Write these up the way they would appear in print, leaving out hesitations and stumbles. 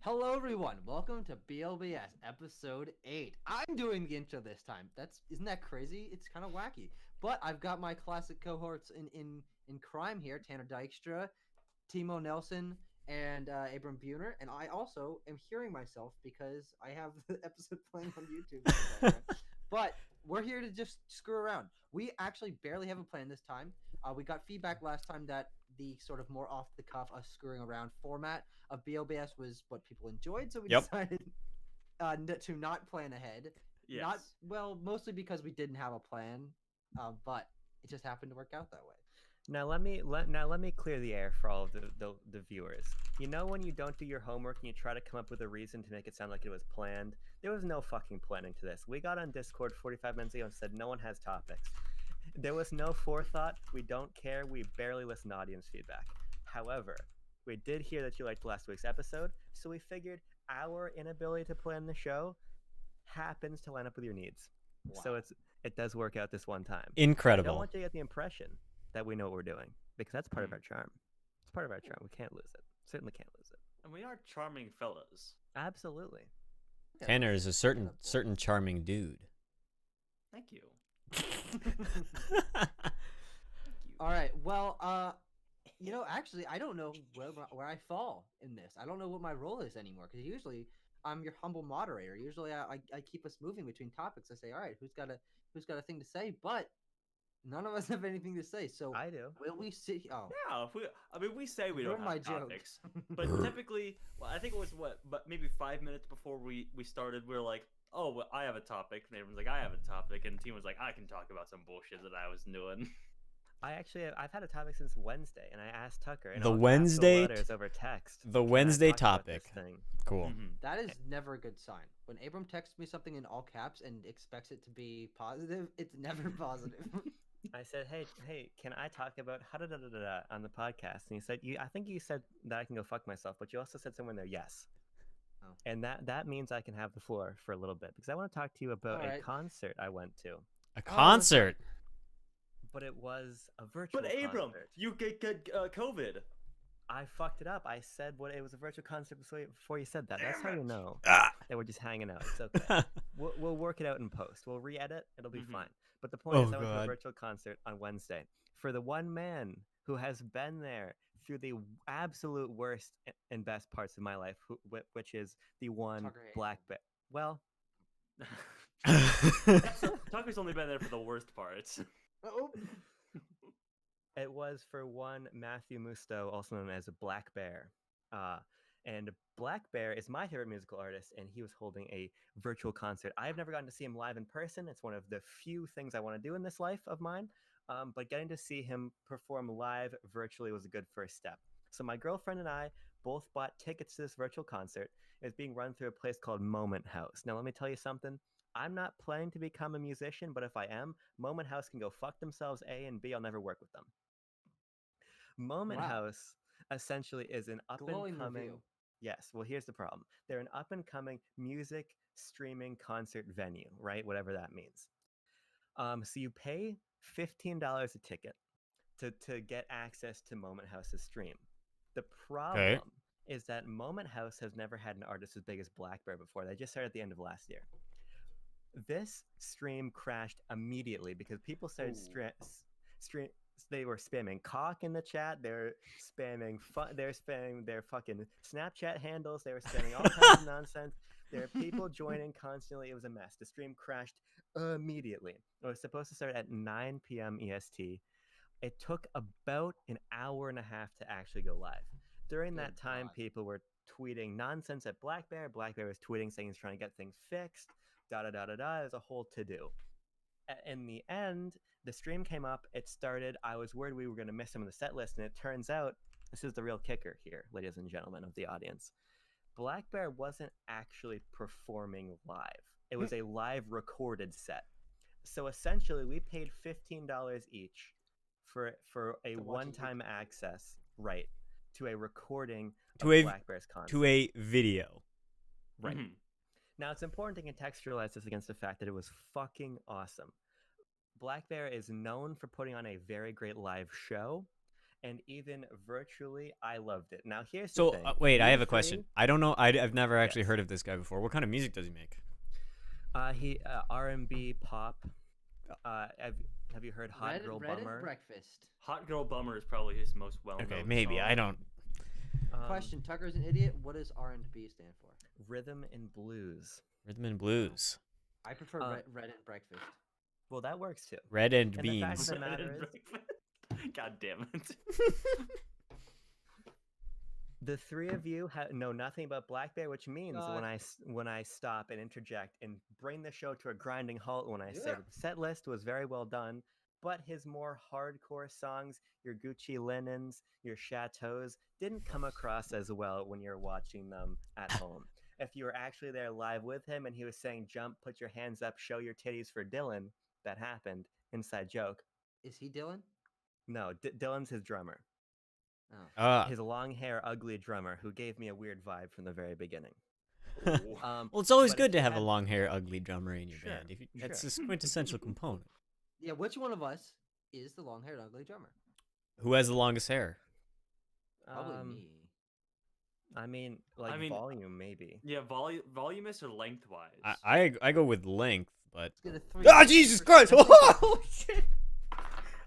Hello, everyone. Welcome to BLBS episode 8. I'm doing the intro this time. Isn't that crazy? It's kind of wacky. But I've got my classic cohorts in crime here: Tanner Dykstra, Timo Nelson, and Abram Buhner. And I also am hearing myself because I have the episode playing on YouTube. In the background. But we're here to just screw around. We actually barely have a plan this time. We got feedback last time that the sort of more off the cuff, us screwing around format of BLBS was what people enjoyed, so we Yep. decided to not plan ahead. Yes. Mostly because we didn't have a plan, but it just happened to work out that way. Now let me clear the air for all of the viewers. You know when you don't do your homework and you try to come up with a reason to make it sound like it was planned? There was no fucking planning to this. We got on Discord 45 minutes ago and said no one has topics. There was no forethought. We don't care. We barely listen to audience feedback. However, we did hear that you liked last week's episode, so we figured our inability to plan the show happens to line up with your needs. Wow. So it does work out this one time. I Incredible. don't want you to get the impression that we know what we're doing, because that's part of our charm. It's part of our charm. We can't lose it. Certainly can't lose it. And we are charming fellows. Absolutely. Yeah, Tanner is a certain incredible. charming dude. Thank you. All right. Well, actually, I don't know where I fall in this. I don't know what my role is anymore because usually I'm your humble moderator. Usually, I keep us moving between topics. I say, all right, who's got a thing to say? But none of us have anything to say. So I do. will we sit? Oh, Yeah, we say we don't ruin my have joke. topics, but typically, well, I think it was but maybe 5 minutes before we started, we were like, oh, well, I have a topic, and everyone's like, I have a topic, and the team was like, I can talk about some bullshit that I was doing. I've had a topic since Wednesday, and I asked Tucker. And The all Wednesday capital letters over text. the "Can I Wednesday talk about topic. this thing?" Cool. Mhm. that is never a good sign. When Abram texts me something in all caps and expects it to be positive, it's never positive. I said, hey, can I talk about on the podcast? And he said, I think you said that I can go fuck myself, but you also said somewhere in there, yes. Oh. And that means I can have the floor for a little bit because I want to talk to you about All right. a concert I went to. A concert. But it was a virtual But Abram, concert. you get COVID. I fucked it up. I said it was a virtual concert before you said that. That's how you know Ah. that we're just hanging out. It's okay. We'll work it out in post. We'll re-edit. It'll be Mhm. fine. But the point Oh, is, I went to a God. virtual concert on Wednesday for the one man who has been there through the absolute worst and best parts of my life, which is the one Tucker Hayes. Black Bear. Well, Tucker's only been there for the worst parts. Oh. it was for one Matthew Musto, also known as Black Bear. And Black Bear is my favorite musical artist, and he was holding a virtual concert. I've never gotten to see him live in person. It's one of the few things I want to do in this life of mine. But getting to see him perform live virtually was a good first step. So my girlfriend and I both bought tickets to this virtual concert. It's being run through a place called Moment House. Now, let me tell you something. I'm not planning to become a musician, but if I am, Moment House can go fuck themselves, A, and B, I'll never work with them. Moment Wow. House essentially is an Glowing up-and-coming... review. Yes, well, here's the problem. They're an up-and-coming music streaming concert venue, right? Whatever that means. So you pay $15 a ticket to get access to Moment House's stream. The problem is that Moment House has never had an artist as big as Black Bear before. They just started at the end of last year. This stream crashed immediately because people started they were spamming cock in the chat. They're spamming their fucking Snapchat handles. They were spamming all kinds of nonsense. There are people joining constantly. It was a mess. The stream crashed immediately. It was supposed to start at 9 p.m. EST. It took about an hour and a half to actually go live. During that time, people were tweeting nonsense at Black Bear. Black Bear was tweeting saying he's trying to get things fixed. There's a whole to-do. In the end, the stream came up, it started. I was worried we were going to miss some of the set list, and it turns out, this is the real kicker here, ladies and gentlemen of the audience. Black Bear wasn't actually performing live. It was a live recorded set. So essentially, we paid $15 each for a one-time access, right, to a recording of Black Bear's concert. To a video. Right. Mhm. Now, it's important to contextualize this against the fact that it was fucking awesome. Black Bear is known for putting on a very great live show, and even virtually, I loved it. Now here's the So thing. wait, I You have a three- question. I don't know. I've never actually Yes. heard of this guy before. What kind of music does he make? He R&B pop. Have you heard Hot Girl Reddit Bummer? breakfast. Hot Girl Bummer is probably his most well-known. Okay, maybe song. I don't. Question: Tucker's an idiot. What does R&B stand for? Rhythm and blues. Rhythm and blues, I prefer Reddit breakfast. Well, that works too. red and And the fact beans. of the matter is, God damn it. the three of you know nothing about Black Bear, which means God. when I stop and interject and bring the show to a grinding halt, when I say Yeah. that the set list was very well done, but his more hardcore songs, your Gucci Linens, your Chateaus, didn't come across as well when you're watching them at home. If you were actually there live with him and he was saying, "Jump, put your hands up, show your titties for Dylan," that happened. Inside joke. Is he Dylan? No, Dylan's his drummer. Oh. His long hair, ugly drummer who gave me a weird vibe from the very beginning. Ooh. Um, Well, it's always but good if to you have a had- long hair, ugly drummer in your Sure, band. That's sure. a quintessential component. Yeah, which one of us is the long-haired ugly drummer? Who has the longest hair? Probably me. I mean, volume maybe. Yeah, voluminous or lengthwise? I go with length, but Let's get a 3. ah, Jesus Christ! Oh shit!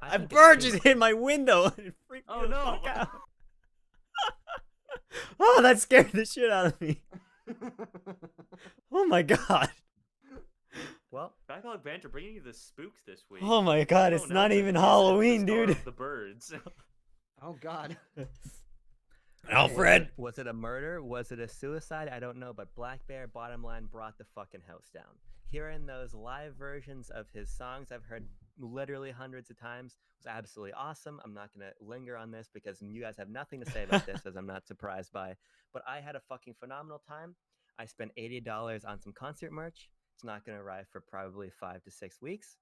A think bird it's just hit my window. It freaked Oh, me the no. fuck out. Oh, that scared the shit out of me. Oh my god. Well, Backlog Banter bringing you the spooks this week. Oh my god, it's No, not it's even the Halloween, star dude. of the birds. Oh God. Alfred. Was it a murder? Was it a suicide? I don't know, but Black Bear, bottom line, brought the fucking house down. Hearing those live versions of his songs I've heard literally hundreds of times was absolutely awesome. I'm not going to linger on this because you guys have nothing to say about this, as I'm not surprised by. But I had a fucking phenomenal time. I spent $80 on some concert merch. It's not going to arrive for probably 5 to 6 weeks.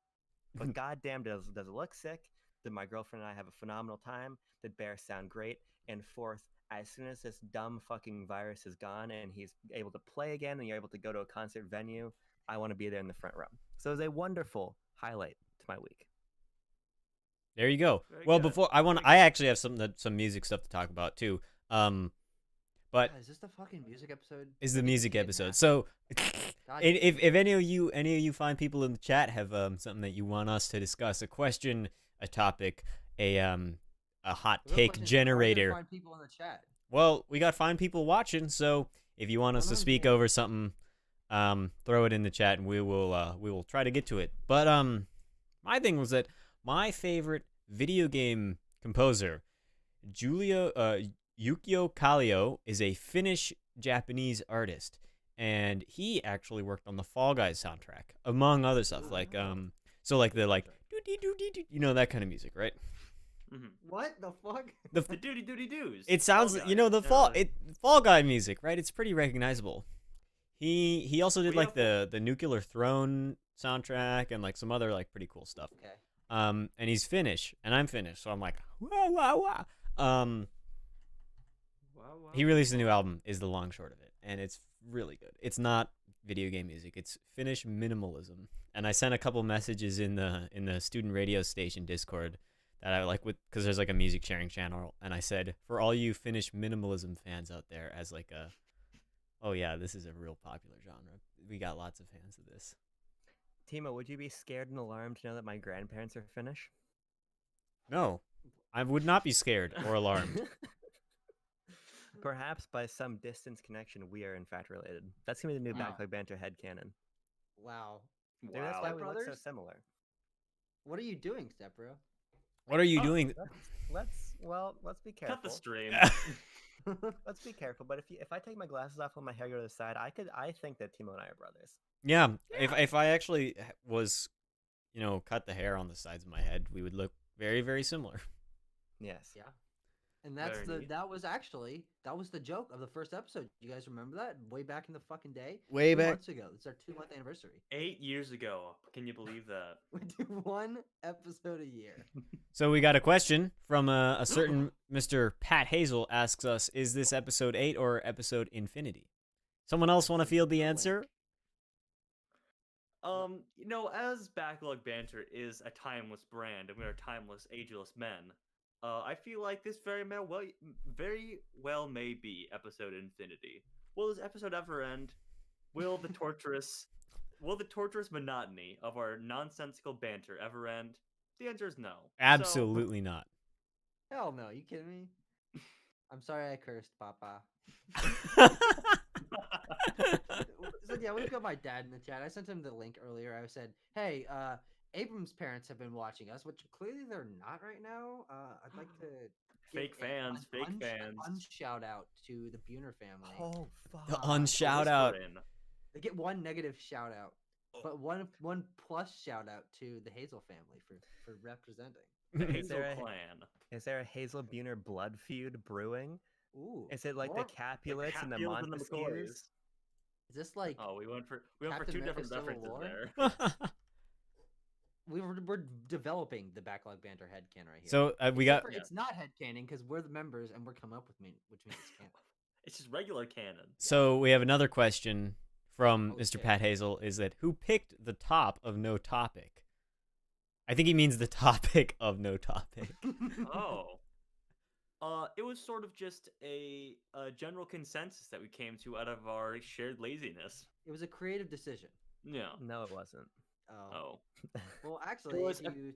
But goddamn, does it look sick? Did my girlfriend and I have a phenomenal time? Did Bear sound great? And fourth, as soon as this dumb fucking virus is gone and he's able to play again and you're able to go to a concert venue, I want to be there in the front row. So it was a wonderful highlight to my week. There you go. Very Well, good. before I actually have some music stuff to talk about too. But God, is this the fucking music episode? is the Like, music getting episode. that? So, God if any of you fine people in the chat have something that you want us to discuss, a question, a topic, a hot The real take question is, how are we gonna generator. find people in the chat. Well, we got fine people watching, so if you want us to speak 100%. over something, throw it in the chat and we will try to get to it. But my thing was that my favorite video game composer, Yukio Kallio, is a Finnish Japanese artist, and he actually worked on the Fall Guys soundtrack, among other stuff, like so like the you know, that kind of music, right? Mhm. What the fuck? The The doody doody doos. It sounds, Fall you know, the Guys. Fall Guy music, right? It's pretty recognizable. He also did We like have- the Nuclear Throne soundtrack and like some other like pretty cool stuff. Okay. And he's Finnish and I'm Finnish, so I'm like, wow, wow, wow. Wow, wow. He released a new album, is the long short of it, and it's really good. It's not video game music; it's Finnish minimalism. And I sent a couple messages in the student radio station Discord that I like because there's like a music sharing channel, and I said, for all you Finnish minimalism fans out there, as like a, oh yeah, this is a real popular genre. We got lots of fans of this. Timo, would you be scared and alarmed to know that my grandparents are Finnish? No, I would not be scared or alarmed. Perhaps by some distance connection, we are in fact related. That's gonna be the new Wow. Backlog Banter headcanon. Wow. Dude, that's why Wow. we look so Brothers? similar. What are you doing, Stepbro? What are you Oh, doing? Let's be careful. Cut the stream. Let's be careful. But if I take my glasses off and my hair go to the side, I think that Timo and I are brothers. Yeah, if I actually was, you know, cut the hair on the sides of my head, we would look very, very similar. Yes. Yeah. And that's Very neat. that was the joke of the first episode. You guys remember that? Way back in the fucking day? Way 2 back. months ago. It's our 2-month anniversary. 8 years ago. Can you believe that? We do 1 episode a year. So we got a question from a certain Mr. Pat Hazel asks us, is this episode 8 or episode infinity? Someone else want to field the answer? You know, as Backlog Banter is a timeless brand, and we are timeless, ageless men, I feel like this very well may be episode infinity. Will this episode ever end? Will the torturous monotony of our nonsensical banter ever end? The answer is no. Absolutely not. Hell no, you kidding me? I'm sorry I cursed, Papa. So yeah, we've got my dad in the chat. I sent him the link earlier. I said, "Hey, Abram's parents have been watching us, which clearly they're not right now. I'd like to Fake fans. Shout out to the Buhner family. Oh The fuck! unshout out. They get one negative shout out, but one plus shout out to the Hazel family for representing. The Is Hazel there a- clan. Is there a Hazel Buhner blood feud brewing? Ooh, Is it like more- the Capulets and the Capulets and the Montesquieu's? McCoys. Is this like Oh, we went for Captain two America different Civil references War? there. we're developing the backlog banter headcanon right here? So we got. Except for it's not headcanon because we're the members and we're coming up with which means it's canon. It's just regular canon. So we have another question from Oh, Mr. shit. Pat Hazel. Is that who picked the top of No Topic? I think he means the topic of No Topic. Oh. It was sort of just a general consensus that we came to out of our shared laziness. It was a creative decision. Yeah. No, it wasn't. Oh. Well, actually, was if you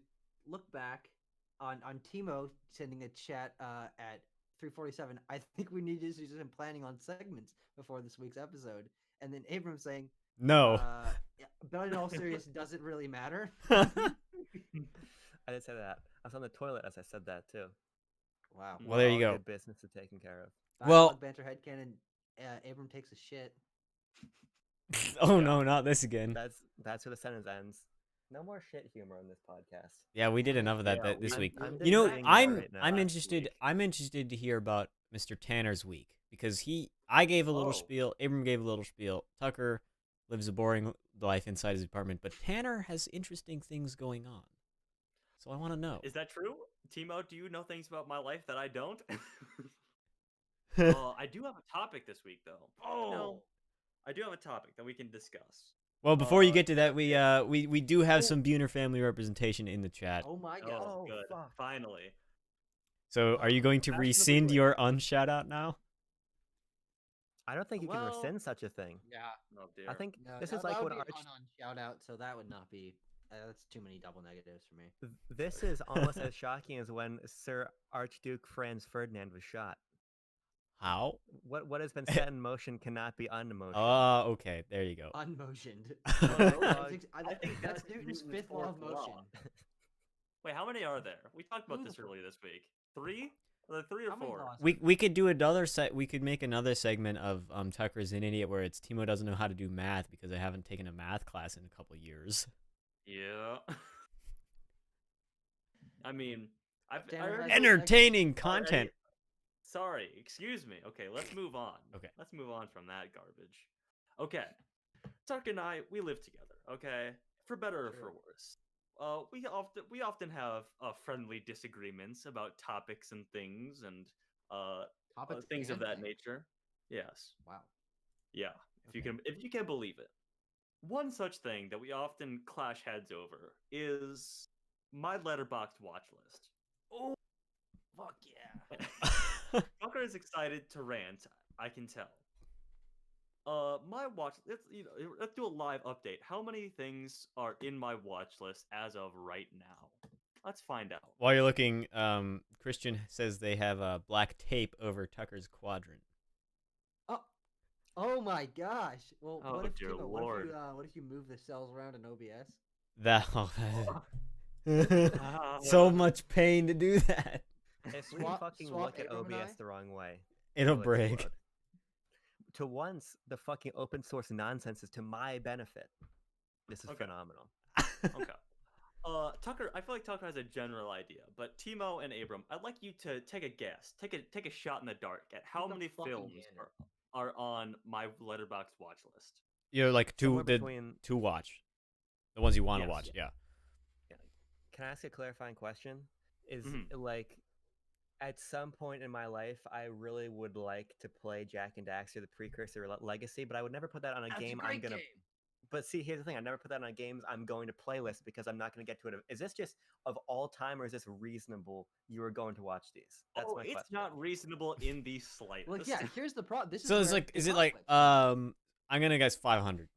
look back on Timo sending a chat at 3:47, I think we need to do some planning on segments before this week's episode. And then Abram saying, No. yeah, but in all seriousness, doesn't really matter. I didn't say that. I was on the toilet as I said that too. Wow. Well, there you All go. Good business is taken care of. Well- Backlog banter headcanon. Abram takes a shit. Oh Yeah. no, not this again. That's where the sentence ends. No more shit humor on this podcast. Yeah, we did enough of that, Yeah, this I'm- week. I'm You know, debating that I'm right now. I'm Last interested. week. I'm interested to hear about Mr. Tanner's week because I gave a little Oh. spiel. Abram gave a little spiel. Tucker lives a boring life inside his apartment, but Tanner has interesting things going on. So I want to know. Is that true? Timo, do you know things about my life that I don't? I do have a topic this week, though. Oh. I do have a topic that we can discuss. Well, before you Uh, get to that, we do have some Buhner family representation in the chat. Oh my god. Oh, Oh, good. fuck. Finally. So are you going to Fashionably rescind late. your unshout out now? I don't think you can Well- rescind such a thing. Yeah. Oh dear. I think No, this that- is like that when would be Arch. an shout out, so that would not be. That's too many double negatives for me. This is almost as shocking as when Sir Archduke Franz Ferdinand was shot. How? What has been set in motion cannot be unmotion. Oh, okay. There you go. Unmotioned. Oh, I think that's that's Newton's Newton's fifth law of fourth law. motion. Wait, how many are there? We talked about this Beautiful. earlier this week. 3? Are there 3 or How many 4? laws? We could do another we could make another segment of Tucker's an idiot where it's Timo doesn't know how to do math because I haven't taken a math class in a couple years. Yeah. I mean, I Tanner already- has- Entertaining already- content. Sorry, excuse me. Okay, let's move on. Okay. Let's move on from that garbage. Okay. Tuck and I, we live together, okay? For better or for True. worse. We often have friendly disagreements about topics and things and Topics things of and that things. nature. Yes. Wow. Yeah. Okay. If you can believe it. One such thing that we often clash heads over is my letterboxd watch list. Oh, fuck yeah. Tucker is excited to rant. I can tell. My watch. Let's do a live update. How many things are in my watch list as of right now? Let's find out. While you're looking, Christian says they have black tape over Tucker's quadrant. Oh my gosh. Well, Oh, what if dear Timo, Lord. what if you move the cells around in OBS? That so much pain to do that. If we Swap- fucking swap look at Abram and OBS I? the wrong way, It'll it'll break. explode. To once, the fucking open source nonsense is to my benefit. This is Okay. phenomenal. Okay. Tucker, I feel like Tucker has a general idea, but Timo and Abram, I'd like you to take a guess, take a shot in the dark at how the many fucking films gander. are on my letterboxd watch list. You're like Somewhere to between. watch, the ones you want to Yes. watch. Yeah. Can I ask a clarifying question? Is Mhm. like, at some point in my life, I really would like to play Jack and Daxter: The Precursor Legacy, but I would never put that on a That's game a great I'm gonna. game. But see, here's the thing: I never put that on games I'm going to playlist because I'm not going to get to it. Is this just of all time, or is this reasonable? You are going to watch these. That's my it's question. not reasonable in the slightest. Well, yeah. Here's the problem. This is So it's where like, the is it like, conflict comes in. I'm gonna guess 500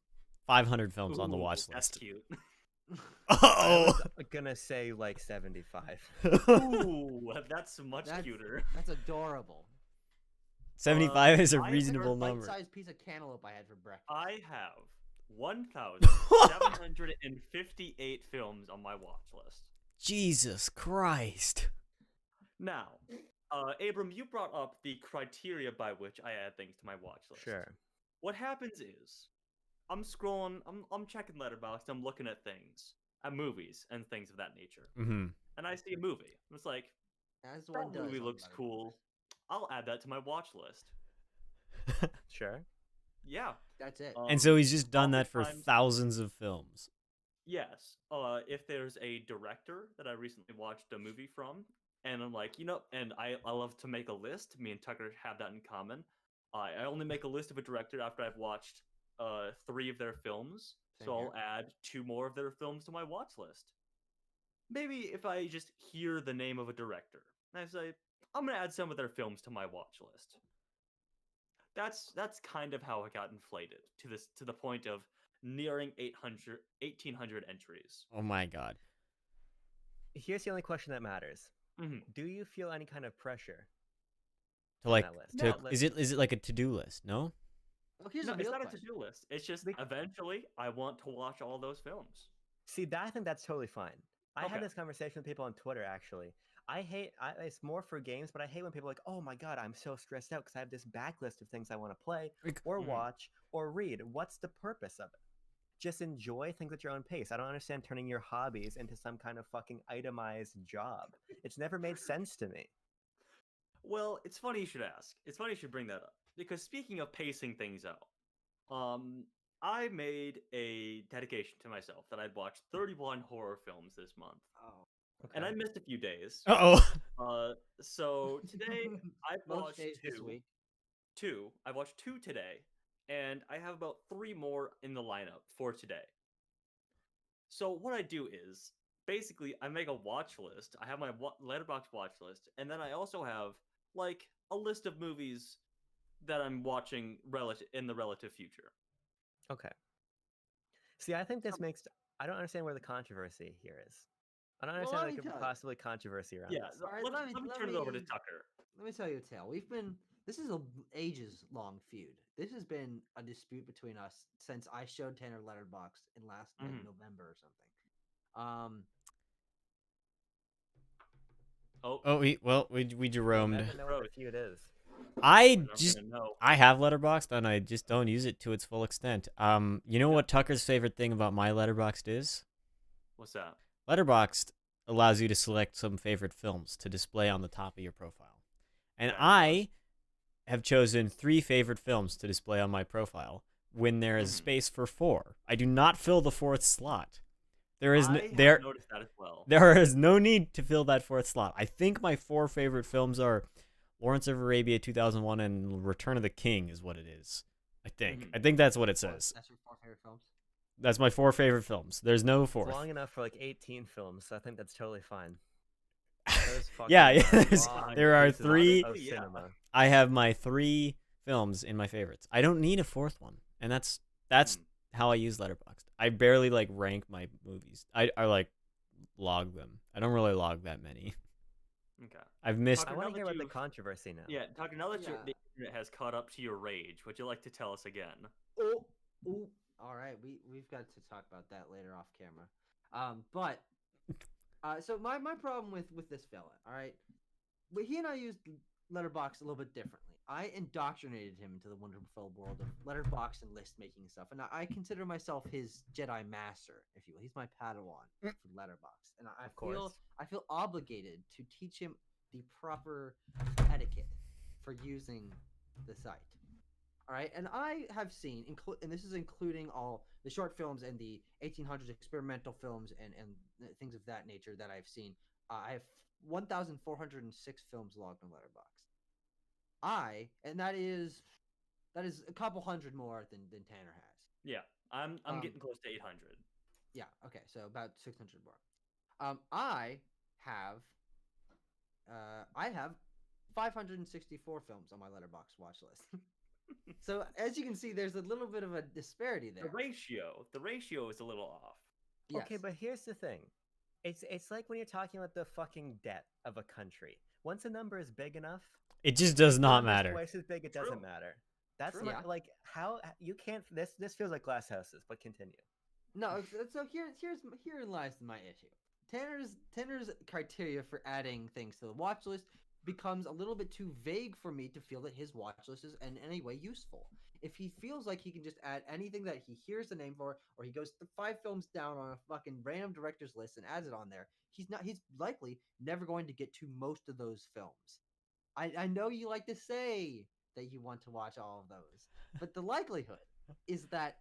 films on the Ooh, watch That's list. cute. I Oh, was gonna say like 75. Ooh, that's much That's- cuter. That's adorable. 75 is a I- reasonable Favorite number. bite-sized piece of cantaloupe I had for breakfast. I have 1,758 films on my watch list. Jesus Christ. Now, Abram, you brought up the criteria by which I add things to my watch list. Sure. What happens is, I'm scrolling, I'm checking Letterboxd, I'm looking at things, at movies and things of that nature, Mm-hmm. and I see a movie. It's like, As one that does. movie on looks Letterboxd. cool. I'll add that to my watch list. Sure. Yeah. That's it. And so he's just done that for oftentimes- thousands of films. Yes. If there's a director that I recently watched a movie from, and I'm like, and I love to make a list. Me and Tucker have that in common. I only make a list of a director after I've watched 3 of their films. Same So here. I'll add 2 more of their films to my watch list. Maybe if I just hear the name of a director, and I say, I'm gonna add some of their films to my watch list. That's kind of how it got inflated to the point of nearing 1,800 entries. Oh my god. Here's the only question that matters. Mhm. Do you feel any kind of pressure? To like, that list. to, No. is it like a to-do list? No. Well, here's No, a it's real not a question. to-do list. It's just Bec- eventually I want to watch all those films. See, I think that's totally fine. I had Okay. this conversation with people on Twitter, actually. It's more for games, but I hate when people are like, oh my god, I'm so stressed out because I have this backlist of things I want to play Like- or Mhm. watch or read. What's the purpose of it? Just enjoy things at your own pace. I don't understand turning your hobbies into some kind of fucking itemized job. It's never made sense to me. Well, it's funny you should ask. It's funny you should bring that up. Because speaking of pacing things out, I made a dedication to myself that I'd watch 31 horror films this month. Oh. And I missed a few days. Uh-oh. So today I've Most watched days this 2. week. 2. I watched 2 today, and I have about 3 more in the lineup for today. So what I do is basically I make a watch list. I have my Letterboxd watch list, and then I also have like a list of movies that I'm watching in the relative future. Okay. See, I think this makes. I don't understand where the controversy here is. I don't Well, understand let there me could tell you. possibly controversy around Yeah, this. Alright, let, let me- let me let turn it over to me- Tucker. Let me tell you a tale. This is a ages long feud. This has been a dispute between us since I showed Tanner Letterboxd in last like, Mhm. November or something. Oh, we Jeromed. I don't know what the feud is. I I'm just gonna know. I have Letterboxd and I just don't use it to its full extent. You know what Tucker's favorite thing about my Letterboxd is? What's that? Letterboxd allows you to select some favorite films to display on the top of your profile. And Okay. I have chosen 3 favorite films to display on my profile when there is Mhm. space for 4. I do not fill the 4th slot. There is I n- have there noticed that as well. there is no need to fill that 4th slot. I think my 4 favorite films are Lawrence of Arabia 2001 and Return of the King is what it is. I think. Mhm. I think that's what it says. That's your 4 favorite films. That's my 4 favorite films. There's no It's 4th. long enough for like 18 films, so I think that's totally fine. Those fucking Yeah, are there's- long there are pieces of 3 Yeah. cinema. I have my 3 films in my favorites. I don't need a 4th one. And that's Mhm. how I use Letterboxd. I barely like rank my movies. I like log them. I don't really log that many. Okay. I've missed Tucker, I now want to that hear about the you've- controversy now. Yeah, Tucker, now that Yeah. the internet has caught up to your rage, would you like to tell us again? Oh, all right. We've got to talk about that later off camera. But so my problem with this fella, all right, he and I used Letterboxd a little bit differently. I indoctrinated him into the wonderful world of Letterboxd and list making and stuff, and I consider myself his Jedi master, if you will. He's my Padawan for Letterboxd, and Of course. I feel obligated to teach him the proper etiquette for using the site. All right, and I have seen, and this is including all the short films and the 1800s experimental films and things of that nature that I've seen. I have 1,406 films logged on Letterboxd. And that is a couple hundred more than Tanner has. Yeah, I'm getting close to 800. Yeah. Okay. So about 600 more. I have 564 films on my Letterboxd watch list. So as you can see, there's a little bit of a disparity there. The ratio is a little off. Yes. Okay, but here's the thing. It's like when you're talking about the fucking debt of a country. Once a number is big enough, It just does not number's matter. twice as big, it True. doesn't matter. That's True. not, Yeah. like how you can't. This feels like glass houses, but continue. No. So herein lies my issue. Tanner's criteria for adding things to the watch list becomes a little bit too vague for me to feel that his watch list is in any way useful. If he feels like he can just add anything that he hears the name for, or he goes 5 films down on a fucking random director's list and adds it on there, he's likely never going to get to most of those films. I know you like to say that you want to watch all of those, but the likelihood is that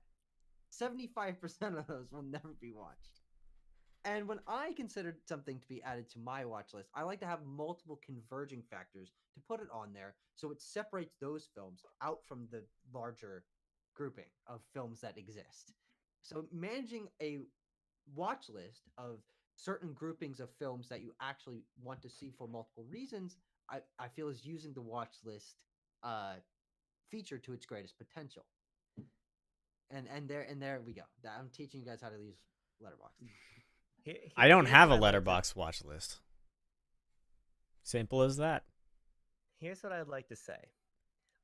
75% of those will never be watched. And when I consider something to be added to my watch list, I like to have multiple converging factors to put it on there so it separates those films out from the larger grouping of films that exist. So managing a watch list of certain groupings of films that you actually want to see for multiple reasons, I feel is using the watch list feature to its greatest potential. And there we go. I'm teaching you guys how to use Letterboxd. I don't Here's have a what I'd like to- letterbox watch list. Simple as that. Here's what I'd like to say.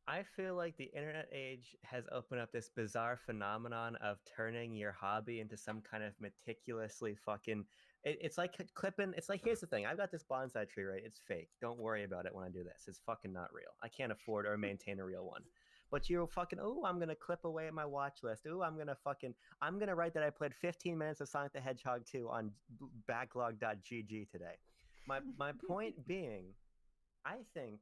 I feel like the internet age has opened up this bizarre phenomenon of turning your hobby into some kind of meticulously fucking. It's like clipping. It's like, here's the thing. I've got this bonsai tree, right? It's fake. Don't worry about it when I do this. It's fucking not real. I can't afford or maintain a real one. But you're fucking, oh, I'm going to clip away at my watch list. Oh, I'm going to write that I played 15 minutes of Sonic the Hedgehog 2 on backlog.gg today. My point being, I think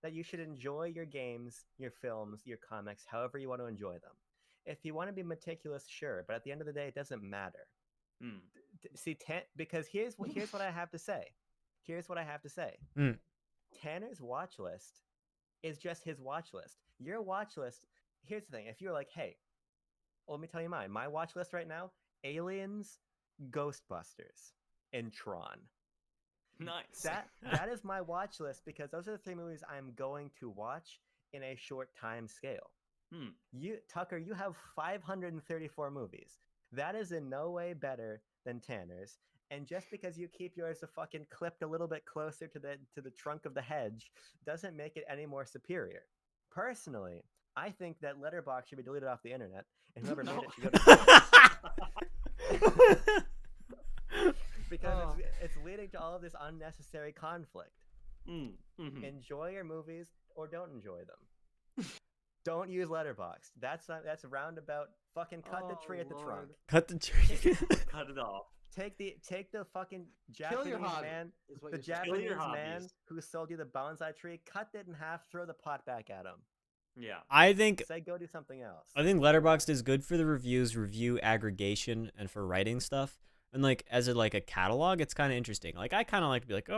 that you should enjoy your games, your films, your comics, however you want to enjoy them. If you want to be meticulous, sure, but at the end of the day, it doesn't matter. See, because here's what I have to say. Here's what I have to say. Tanner's watch list is just his watch list. Your watch list, here's the thing. If you're like, hey, well, let me tell you mine. My watch list right now, Aliens, Ghostbusters, and Tron. Nice. That is my watch list because those are the 3 movies I'm going to watch in a short time scale. Tucker, you have 534 movies. That is in no way better than Tanner's. And just because you keep yours fucking clipped a little bit closer to the trunk of the hedge doesn't make it any more superior. Personally, I think that Letterboxd should be deleted off the internet, and whoever made it should go to jail. Because it's leading to all of this unnecessary conflict. Enjoy your movies or don't enjoy them. Don't use Letterboxd. That's a roundabout. Fucking cut the tree at the trunk. Cut the tree. Cut it off. Take the fucking Kill your Japanese hobby, man, is what the you're saying. Kill Japanese your man hobbies. who sold you the bonsai tree. Cut it in half. Throw the pot back at him. Yeah. I think Say go do something else. Letterboxd is good for the review aggregation, and for writing stuff. And like as a catalog, it's kind of interesting. Like I kind of like to be like,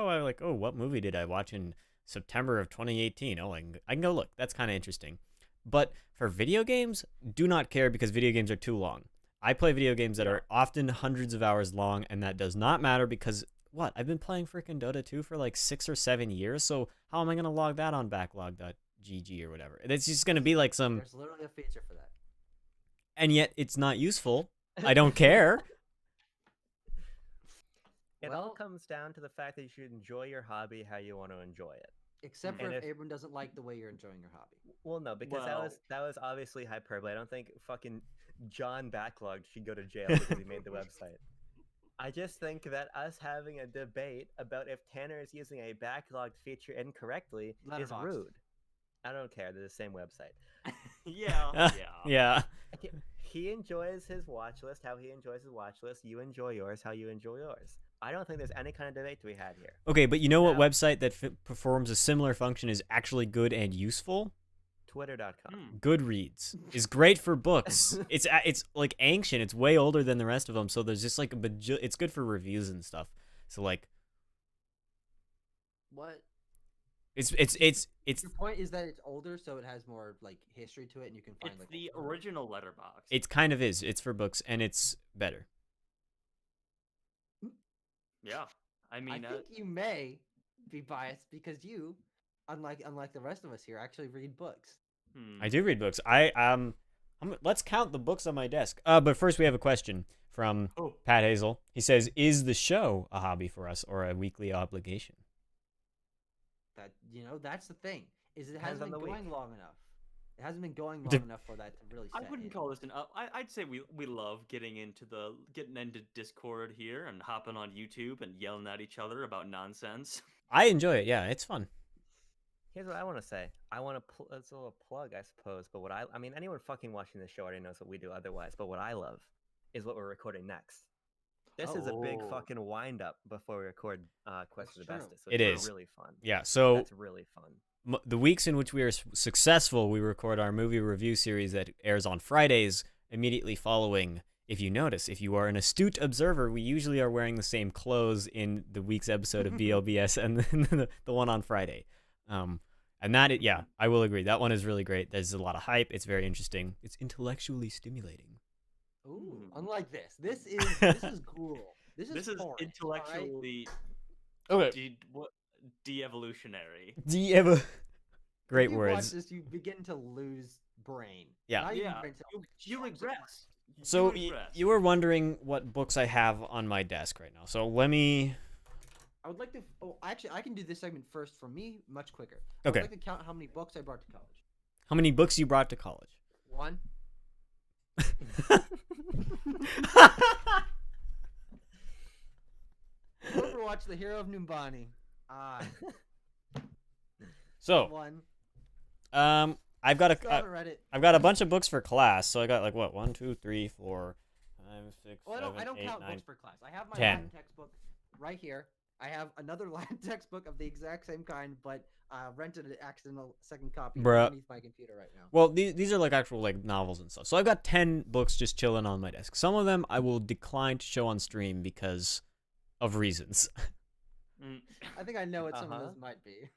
what movie did I watch in September of 2018? Oh, I can go look. That's kind of interesting. But for video games, do not care because video games are too long. I play video games that are often hundreds of hours long, and that does not matter because I've been playing freaking Dota 2 for like 6 or 7 years. So how am I gonna log that on backlog.gg or whatever? It's just gonna be like some. There's literally a feature for that. And yet it's not useful. I don't care. It all comes down to the fact that you should enjoy your hobby how you want to enjoy it. Except for And if if- Abram doesn't like the way you're enjoying your hobby. Well, no, because that was obviously hyperbole. I don't think fucking John Backlog should go to jail because he made the website. I just think that us having a debate about if Tanner is using a backlogged feature incorrectly is Letterboxd. rude. I don't care. They're the same website. Yeah. Yeah. He enjoys his watch list how he enjoys his watch list. You enjoy yours how you enjoy yours. I don't think there's any kind of debate to be had here. Okay, but you know what Now- website that performs a similar function is actually good and useful? Twitter.com. Goodreads is great for books. It's like ancient. It's way older than the rest of them. So there's just like it's good for reviews and stuff. So like, What? It's Your point is that it's older, so it has more like history to it, and you can find It's like the older- original letterbox. It kind of is. It's for books, and it's better. Yeah. I mean, I think you may be biased because you, unlike the rest of us here, actually read books. I do read books. Let's count the books on my desk. But first we have a question from Oh. Pat Hazel. He says, "Is the show a hobby for us or a weekly obligation?" That that's the thing. Is it Depends hasn't on been the going week. long enough. It hasn't been going long Dep- enough for that to really. I Set wouldn't in. call this an up. I'd say we love getting into Discord here and hopping on YouTube and yelling at each other about nonsense. I enjoy it. Yeah, it's fun. Here's what I want to say. I want to. It's a little plug, I suppose. But what I mean, anyone fucking watching this show already knows what we do otherwise. But what I love is what we're recording next. This is a big Oh. fucking wind up before we record Quest of the That's true. Bestest. So It it's is. really fun. Yeah. So That's really fun. the weeks in which we are successful, we record our movie review series that airs on Fridays immediately following. If you notice, if you are an astute observer, we usually are wearing the same clothes in the week's episode of BLBS and then the one on Friday. And yeah, I will agree. That one is really great. There's a lot of hype. It's very interesting. It's intellectually stimulating. Ooh, unlike this is cool. This is porn, alright? intellectually Okay. de-evolutionary. Do you ever? Great If you watch words. this, you begin to lose brain. Yeah. Not even Yeah, brain cells, you chunks of regress. So You regress. you were wondering what books I have on my desk right now. So let me. I would like to. Oh, actually, I can do this segment first for me, much quicker. Okay. I would like to count how many books I brought to college. How many books you brought to college? 1. Overwatch: The Hero of Numbani. So 1. I've got Still haven't read it. I've got a bunch of books for class. So I got like what 1, 2, 3, 4, 5, 6, Well, 7, I don't 8, count 9. books for class. I have my 10. Latin textbook right here. I have another Latin textbook of the exact same kind, but rented an accidental second copy Bruh. underneath my computer right now. Well, these are like actual like novels and stuff. So I've got 10 books just chilling on my desk. Some of them I will decline to show on stream because of reasons. Mm. I think I know what some of those might be.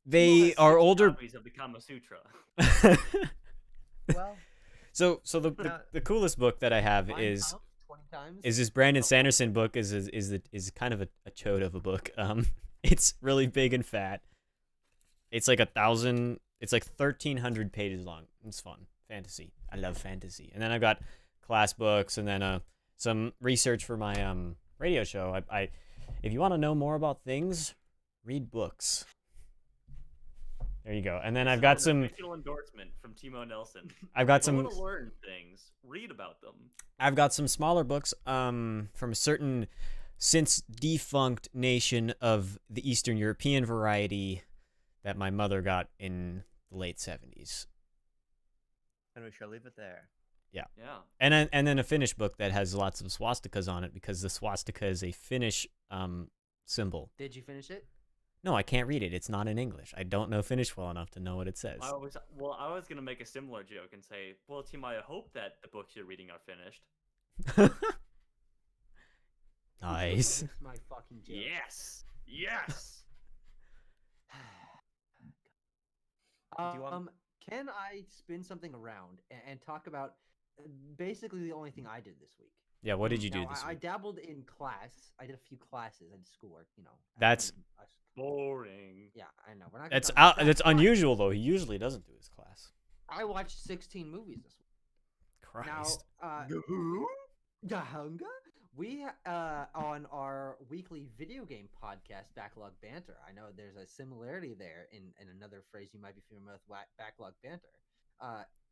They Well, are 6 older. copies of the Kama Sutra. Well, So the coolest book that I have mine is counts 20 times. this Brandon Oh. Sanderson book is kind of a chode of a book. It's really big and fat. It's like 1,000. It's like 1,300 pages long. It's fun. Fantasy. I love fantasy. And then I've got class books, and then some research for my radio show. I if you want to know more about things, read books. There you go. And then I've got An some. official endorsement from Timo Nelson. I've got If you some. want to learn things, read about them. I've got some smaller books from a certain since defunct nation of the Eastern European variety that my mother got in the late 70s. And we shall leave it there. Yeah. And then a Finnish book that has lots of swastikas on it because the swastika is a Finnish symbol. Did you finish it? No, I can't read it. It's not in English. I don't know Finnish well enough to know what it says. I was gonna make a similar joke and say, well, Timo, I hope that the books you're reading are finished. Nice. That's my fucking joke. Yes. you want- Can I spin something around and talk about basically the only thing I did this week? Yeah, what did you do Now, this I week? dabbled in class. I did a few classes. I did schoolwork. That's- Boring. Yeah, I know. We're not. That's gonna talk about that's that, but unusual though. He usually doesn't do his class. I watched 16 movies this week. Christ. Now, Gahunga? We on our weekly video game podcast, Backlog Banter. I know there's a similarity there in another phrase you might be familiar with, Backlog Banter.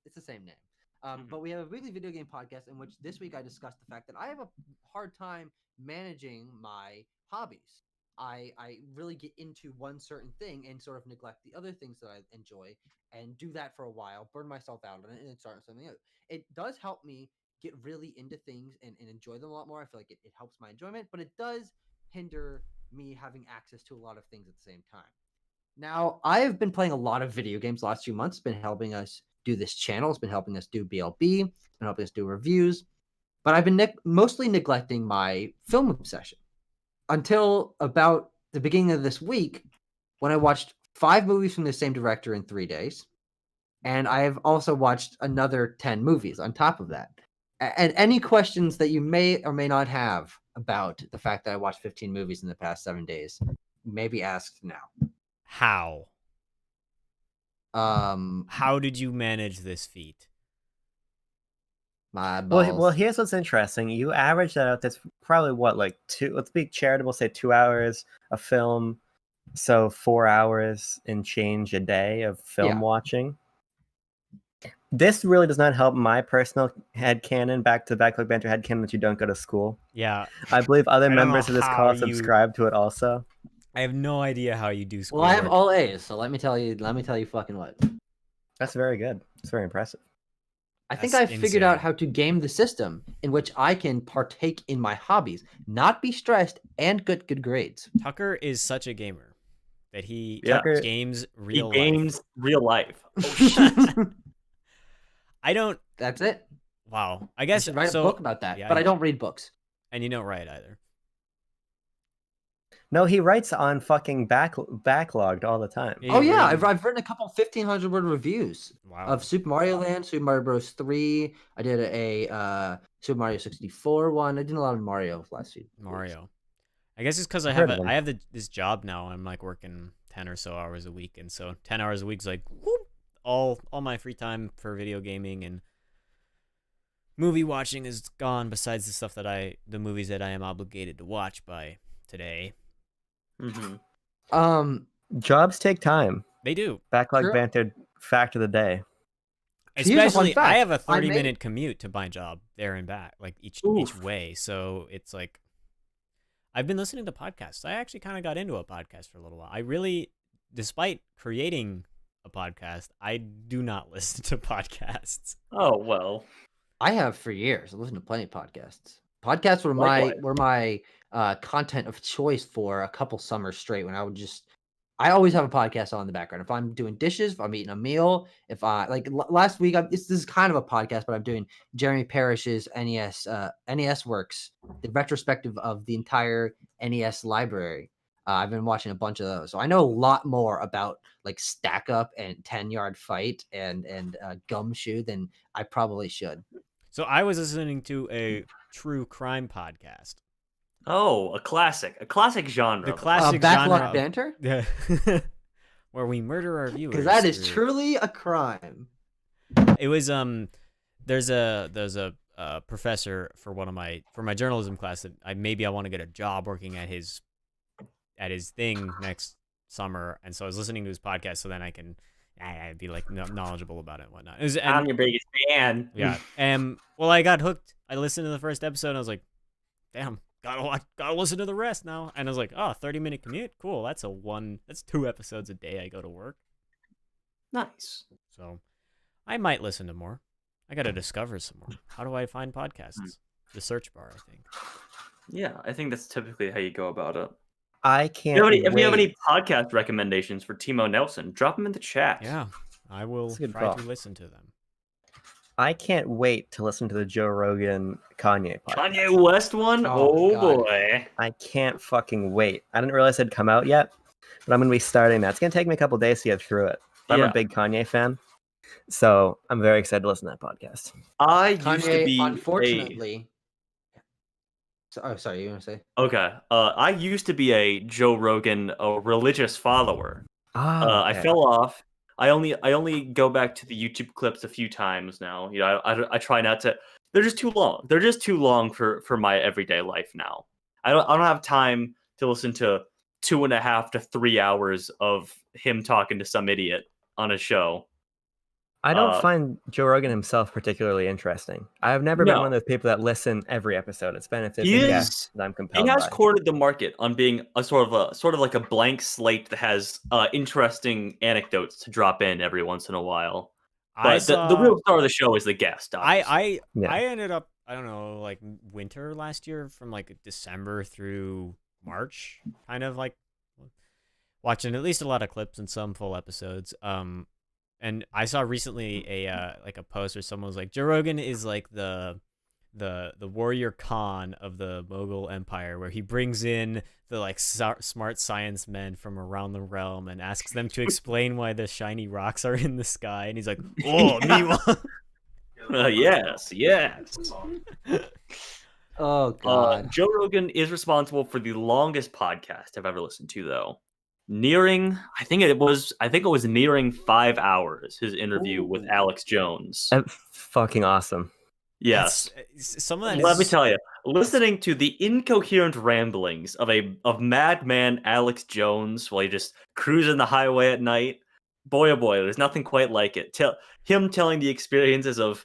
It's the same name. But we have a weekly video game podcast in which this week I discussed the fact that I have a hard time managing my hobbies. I really get into one certain thing and sort of neglect the other things that I enjoy and do that for a while, burn myself out on it, and then start something else. It does help me get really into things and enjoy them a lot more. I feel like it helps my enjoyment, but it does hinder me having access to a lot of things at the same time. Now, I have been playing a lot of video games the last few months. It's been helping us do this channel. It's been helping us do BLB. It's been helping us do reviews. But I've been mostly neglecting my film obsession until about the beginning of this week when I watched 5 movies from the same director in 3 days. And I have also watched another 10 movies on top of that. And any questions that you may or may not have about the fact that I watched 15 movies in the past 7 days may be asked now. How? Um, How did you manage this feat? my balls. Well, here's what's interesting. You average that out. That's probably what, like 2. Let's be charitable. Say 2 hours a film, so 4 hours and change a day of film watching. This really does not help my personal headcanon, back to Backlog Banter headcanon, that you don't go to school. Yeah. I believe other I don't members know of this how call you- subscribe to it also. I have no idea how you do school. Well, I have all A's, so let me tell you fucking what. That's very good. It's very impressive. I think That's I've figured out insane. how to game the system in which I can partake in my hobbies, not be stressed, and get good grades. Tucker is such a gamer that he Yeah. Tucker- games He real games life. real life. I don't. That's it. Wow. I I guess should write so. a book about that, yeah, but I you- don't read books. And you don't write either. No, he writes on fucking backlogged all the time. He Oh yeah, really- I've written a couple 1,500 word reviews Wow. of Super Mario Land, Super Mario Bros. 3. I did a Super Mario 64 one. I did a lot of Mario last few weeks. Mario. I guess it's because I Heard have of him. I have this job now. I'm like working 10 or so hours a week, and so 10 hours a week is like whoop, all my free time for video gaming and movie watching is gone. Besides the movies that I am obligated to watch by today, Mm-hmm. Jobs take time. they do. Backlog Sure. Banter fact of the day. Here's a fun Especially, I fact. have a I made- 30-minute commute to my job there and back, like each Oof. way. So it's like I've been listening to podcasts. I actually kind of got into a podcast for a little while. I really, despite creating a podcast, I do not listen to podcasts. Oh well. I have for years. I listened to plenty of podcasts. Podcasts were Likewise. my content of choice for a couple summers straight. When I always have a podcast on in the background. If I'm doing dishes, if I'm eating a meal, if I last week, this is kind of a podcast, but I'm doing Jeremy Parrish's NES Works, the retrospective of the entire NES library. I've been watching a bunch of those, so I know a lot more about like Stack Up and 10-Yard Fight and Gumshoe than I probably should. So I was listening to a true crime podcast. Oh, a classic genre. The classic Backlog genre of- Banter, Yeah. Where we murder our viewers. because that is through- truly a crime. It was there's a professor for my journalism class that I want to get a job working at his thing next summer, and so I was listening to his podcast so then I can I'd be like knowledgeable about it and whatnot. It was, I'm and, your biggest fan. yeah, well, I got hooked. I listened to the first episode and I was like, damn, gotta listen to the rest now. And I was like, oh, 30-minute commute, cool. That's 2 episodes a day I go to work. Nice. So I might listen to more. I gotta discover some more. How do I find podcasts? The search bar, I think. Yeah, I think that's typically how you go about it. I can't. If you have wait. any podcast recommendations for Timo Nelson, drop them in the chat. Yeah, I will That's a good try call. to listen to them. I can't wait to listen to the Joe Rogan Kanye podcast. Kanye West one? Oh, Oh, God. boy. I can't fucking wait. I didn't realize it'd come out yet, but I'm gonna be starting that. It's gonna take me a couple days to get through it. I'm Yeah. a big Kanye fan, so I'm very excited to listen to that podcast. I used to Kanye, be unfortunately. Sorry, you want to say? Okay. I used to be a Joe Rogan religious follower. I fell off. I only go back to the YouTube clips a few times now. You know, I try not to. They're just too long. They're just too long for my everyday life now. I don't have time to listen to 2.5 to 3 hours of him talking to some idiot on a show. I don't find Joe Rogan himself particularly interesting. I've never been one of those people that listen every episode. It's been if it's He a is- guest that I'm compelled He has by. courted the market on being a sort of like a blank slate that has interesting anecdotes to drop in every once in a while. But the real star of the show is the guest. Obviously. Yeah. I ended up, I don't know, like winter last year from like December through March, kind of like watching at least a lot of clips and some full episodes. And I saw recently a like a post where someone was like, Joe Rogan is like the the warrior Khan of the Mughal Empire, where he brings in the like smart science men from around the realm and asks them to explain why the shiny rocks are in the sky, and he's like, "Oh, Yeah. Yes. Oh God. Joe Rogan is responsible for the longest podcast I've ever listened to, though. Nearing, I think it was nearing 5 hours. His interview with Ooh. Alex Jones. Fucking awesome. Yes. Some of that Let me is tell you, listening to the incoherent ramblings of madman Alex Jones while he just cruising the highway at night. Boy, oh boy, there's nothing quite like it. Him telling the experiences of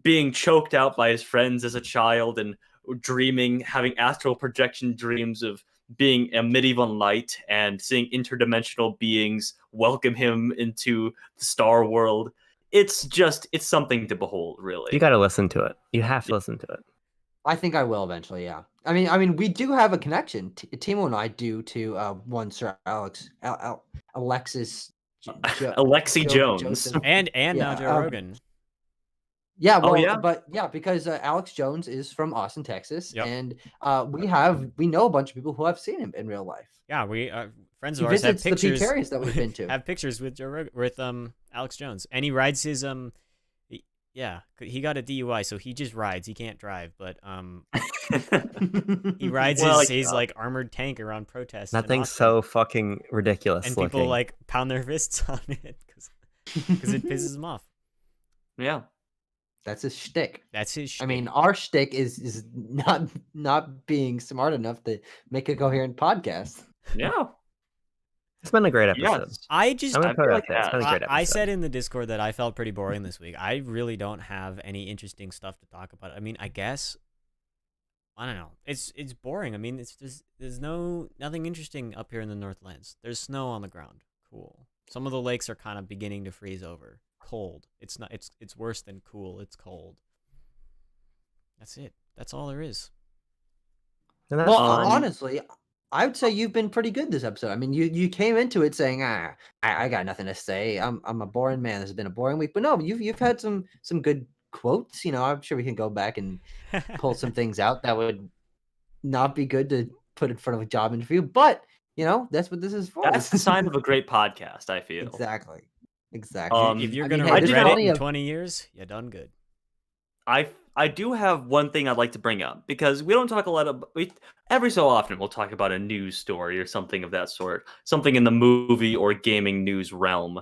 being choked out by his friends as a child and dreaming, having astral projection dreams of being a medieval knight and seeing interdimensional beings welcome him into the star world. It's something to behold, really. You got to listen to it. You have to listen to it. I think I will eventually. Yeah. I mean, we do have a connection. Timo and I do to one Sir Alexis Alexi Jones. Joseph. and now Yeah, Joe Rogan. Yeah, well, yeah? but yeah, because Alex Jones is from Austin, Texas, Yep. and we know a bunch of people who have seen him in real life. Yeah, we friends He of ours have visits the pictures. peak areas that we've been to. Have pictures with Joe Rogan, with Alex Jones, and he rides his yeah, he got a DUI, so he just rides. He can't drive, but he rides his like armored tank around protests. Nothing so fucking ridiculous and looking. people like pound their fists on it because it pisses them off. Yeah. That's his shtick. That's his shtick. I mean, our shtick is not being smart enough to make a coherent podcast. Yeah. It's been a great episode. Yes. I just I'm gonna put it feel out there. It's been a great episode. I said in the Discord that I felt pretty boring this week. I really don't have any interesting stuff to talk about. I mean, I guess I don't know. It's boring. I mean, it's just there's nothing interesting up here in the Northlands. There's snow on the ground. Cool. Some of the lakes are kind of beginning to freeze over. Cold. It's not. It's worse than cool. It's cold. That's it. That's all there is. And that's Well, fine. honestly, I would say you've been pretty good this episode. I mean, you came into it saying, I got nothing to say. I'm a boring man. This has been a boring week. But no, you've had some good quotes. You know, I'm sure we can go back and pull some things out that would not be good to put in front of a job interview. But you know, that's what this is for. That's the sign of a great podcast, I feel. Exactly. If you're I gonna mean, hey, there's regret it plenty in of- 20 years, you done good. I do have one thing I'd like to bring up because we don't talk a lot of every so often we'll talk about a news story or something of that sort, something in the movie or gaming news realm.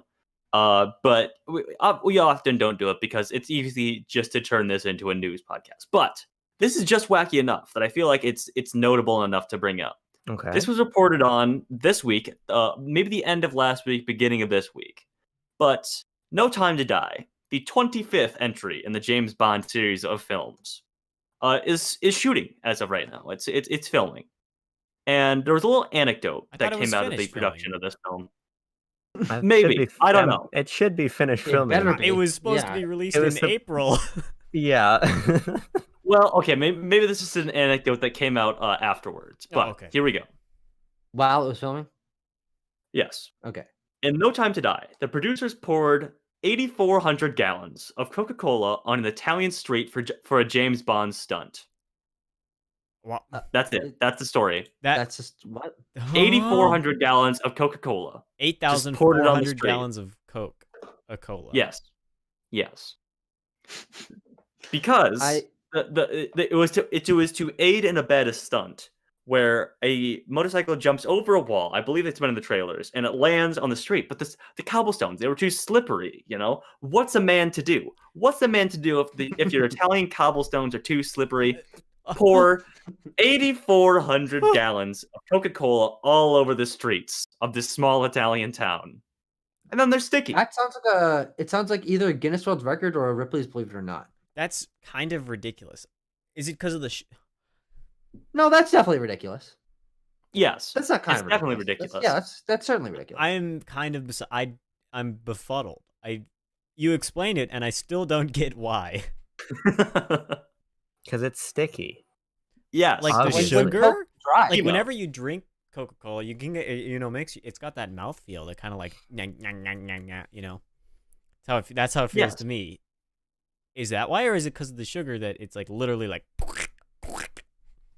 But we often don't do it because it's easy just to turn this into a news podcast. But this is just wacky enough that I feel like it's notable enough to bring up. Okay. This was reported on this week, maybe the end of last week, beginning of this week. But No Time to Die, the 25th entry in the James Bond series of films, is shooting as of right now. It's filming, and there was a little anecdote that came out of the production of this film. Maybe I don't know. It should be finished It filming. better be. It was supposed to Yeah. be released It was in April. Yeah. Well, okay, maybe this is an anecdote that came out afterwards. But okay. Here we go. While it was filming. Yes. Okay. In No Time to Die, the producers poured 8,400 gallons of Coca-Cola on an Italian street for a James Bond stunt. Wow. That's it. That's the story. That's just what? 8,400 gallons of Coca-Cola. 8,400 gallons of Coca-Cola. Yes. Because it was to aid and abet a stunt where a motorcycle jumps over a wall. I believe it's been in the trailers, and it lands on the street. But the cobblestones, they were too slippery. You know, what's a man to do? What's a man to do if your Italian cobblestones are too slippery? Pour 8,400 gallons of Coca-Cola all over the streets of this small Italian town, and then they're sticky. That sounds like it sounds like either a Guinness World Record or a Ripley's Believe It or Not. That's kind of ridiculous. Is it because of the? No, that's definitely ridiculous. Yes, That's not kind it's of definitely ridiculous. ridiculous. That's certainly ridiculous. I'm kind of I'm befuddled. You explained it, and I still don't get why. Because it's sticky. Yes, Like the Obviously. sugar. Dry. Like Emo. whenever you drink Coca-Cola, you can get it's got that mouthfeel that kind of like you know. That's how it feels Yes. to me. Is that why, or is it because of the sugar that it's like literally like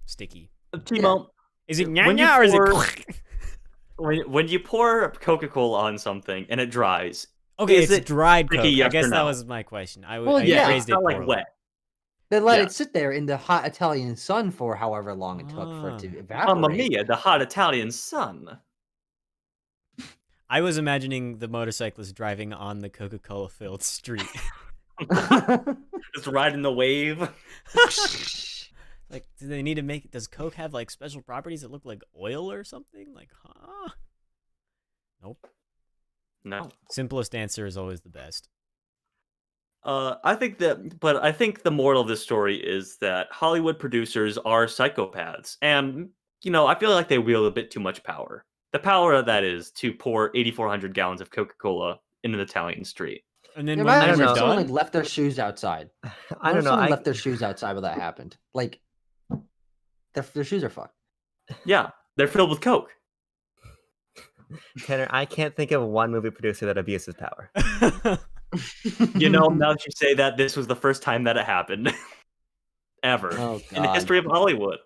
sticky? Timo, Is it when you nya or is pour- it? when you pour Coca-Cola on something and it dries, Okay, is it's it dried sticky, Coke. I yes or guess that no? was my question. I Well, I yeah, phrased it's it not like poorly. wet. They let Yeah. it sit there in the hot Italian sun for however long it took for it to evaporate. Mamma mia, the hot Italian sun. I was imagining the motorcyclist driving on the Coca-Cola filled street. Just riding the wave. Like, do they need to make? Does Coke have like special properties that look like oil or something? Like, huh? Nope. No. Simplest answer is always the best. I think the moral of this story is that Hollywood producers are psychopaths, and I feel like they wield a bit too much power. The power that is to pour 8,400 gallons of Coca-Cola in an Italian street. And then Yeah, when imagine they're if someone done, like left their shoes outside. I What don't if know. someone left their shoes outside while that happened? Like, their shoes are fucked. Yeah, they're filled with Coke. Tanner, I can't think of one movie producer that abuses power. Now that you say that, this was the first time that it happened. Ever. Oh, In the God. history of Hollywood.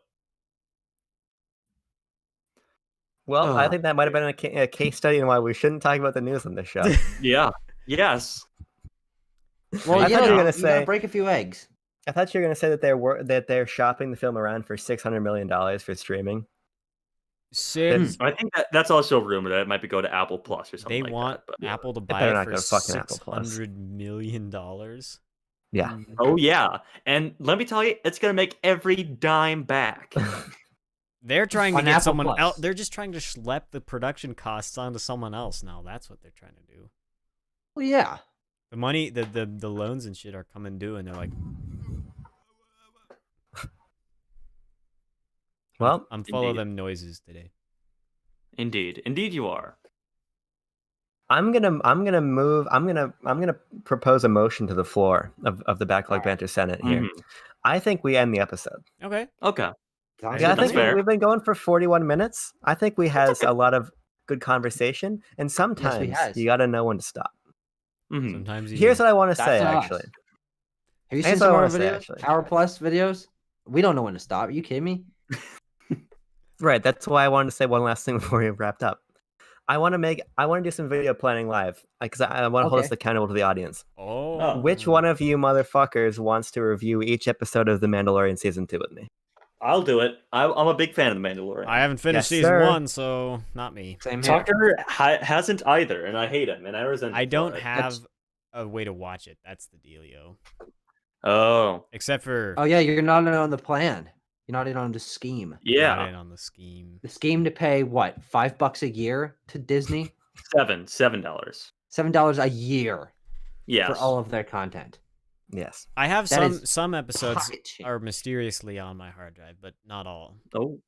Well, I Ugh. think that might have been a case study in why we shouldn't talk about the news on this show. Yeah. Yes. Well, I thought you were gonna you gotta say- break a few eggs. I thought you were going to say that they're shopping the film around for $600 million for streaming. Six. I think that's also a rumor that it might be go to Apple Plus or something They like want that. But... Apple to They buy better it not for go to fucking Apple Plus. $600 million. Yeah. Oh, yeah. And let me tell you, it's going to make every dime back. They're trying to On get Apple someone Plus. else. They're just trying to schlep the production costs onto someone else now. That's what they're trying to do. Well, yeah. The money, the loans and shit are coming due, and they're like, Well, I'm full of Indeed. them noises today. Indeed. Indeed you are. I'm gonna propose a motion to the floor of the Backlog Alright. Banter Senate here. Mhm. I think we end the episode. Okay. Okay. Sounds Yeah, I good to that's think me. fair. we've been going for 41 minutes. I think we has a lot of good conversation, and sometimes has. you got to know when to stop. Mhm. Sometimes you Here's do. what I want to That's say, us. actually. Have you Here's seen what I some of our wanna say, videos? actually. Hour Plus videos? We don't know when to stop. Are you kidding me? Right, that's why I wanted to say one last thing before we wrapped up. I want to do some video planning live because I want to hold us Okay. accountable to the audience. Oh. Which one of you motherfuckers wants to review each episode of The Mandalorian season 2 with me? I'll do it. I'm a big fan of The Mandalorian. I haven't finished Yes, season sir. 1, so not me. Same here. Tucker hasn't either, and I hate him, and I resent I him for don't it. have a way to watch it. That's the dealio. Oh, Except for Oh yeah, you're not in on the plan. You're not in on the scheme. not yeah. in on the scheme. The scheme to pay what, $5 a year to Disney? $7. $7 a year Yes. for all of their content. Yes. I have That is some episodes Pocket change. are mysteriously on my hard drive, but not all. Oh.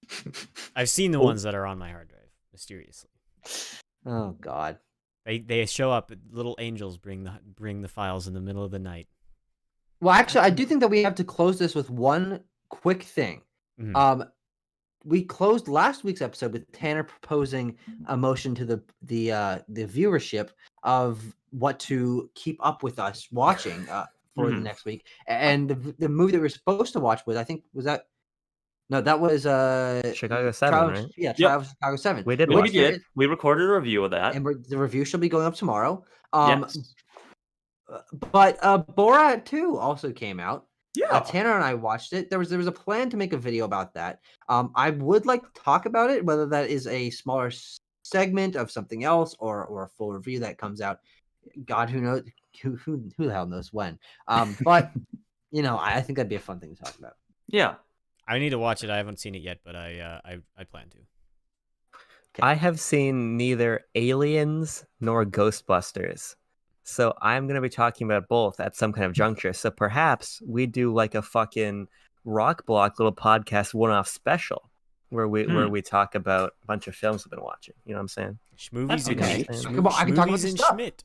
I've seen the Oh. ones that are on my hard drive mysteriously. Oh God. They show up. Little angels bring the files in the middle of the night. Well, actually, I do think that we have to close this with one quick thing. Mhm. We closed last week's episode with Tanner proposing a motion to the viewership of what to keep up with us watching for the Mhm. next week. And the movie that we were supposed to watch was, I think, that was Chicago 7, Trial, right? Yeah, Yep. Trial of Chicago 7. We did We watch which did. there- We recorded a review of that. and the review shall be going up tomorrow. Yes. But Borat 2 also came out. Yeah. Tanner and I watched it. There was a plan to make a video about that. I would like to talk about it, whether that is a smaller segment of something else or a full review that comes out. God, who knows? Who the hell knows when? But I think that'd be a fun thing to talk about. Yeah. I need to watch it. I haven't seen it yet, but I plan to. I have seen neither Aliens nor Ghostbusters. So I'm going to be talking about both at some kind of juncture. So perhaps we do like a fucking rock block little podcast one-off special where we talk about a bunch of films we've been watching. You know what I'm saying? Schmovies and okay. Schmidt. I can talk about Schmovies the and stuff. Schmidt.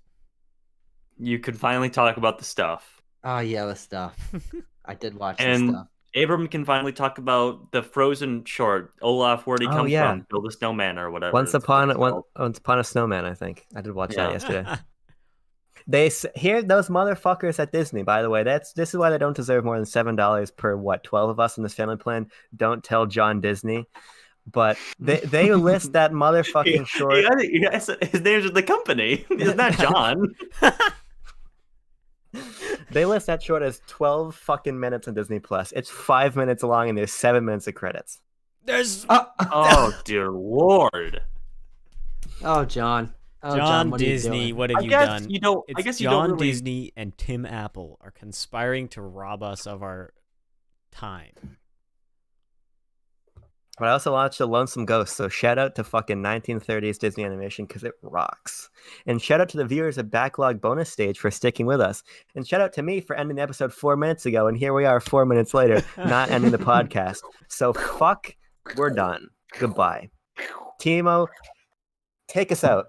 You can finally talk about the stuff. Oh yeah, the stuff. I did watch And the stuff. Abram can finally talk about the Frozen short, Olaf, where'd he Oh, come yeah. from? Build a snowman or whatever. Once it's upon called. a snowman, I think. I did watch that Yeah. yesterday. Here those motherfuckers at Disney. By the way, this is why they don't deserve more than $7 per 12 of us in this family plan. Don't tell John Disney. But they list that motherfucking short. His name's with the company. It's not John. They list that short as 12 fucking minutes on Disney Plus. It's 5 minutes long and there's 7 minutes of credits. There's Oh dear Lord. Oh, John. Oh, John what are you Disney. doing? What have I you guess done? you don't. It's I guess you John don't really. Disney and Tim Apple are conspiring to rob us of our time. But I also watched The Lonesome Ghost, so shout out to fucking 1930s Disney animation because it rocks. And shout out to the viewers of Backlog Bonus Stage for sticking with us. And shout out to me for ending the episode 4 minutes ago, and here we are 4 minutes later, not ending the podcast. So fuck, we're done. Goodbye. Timo, take us out.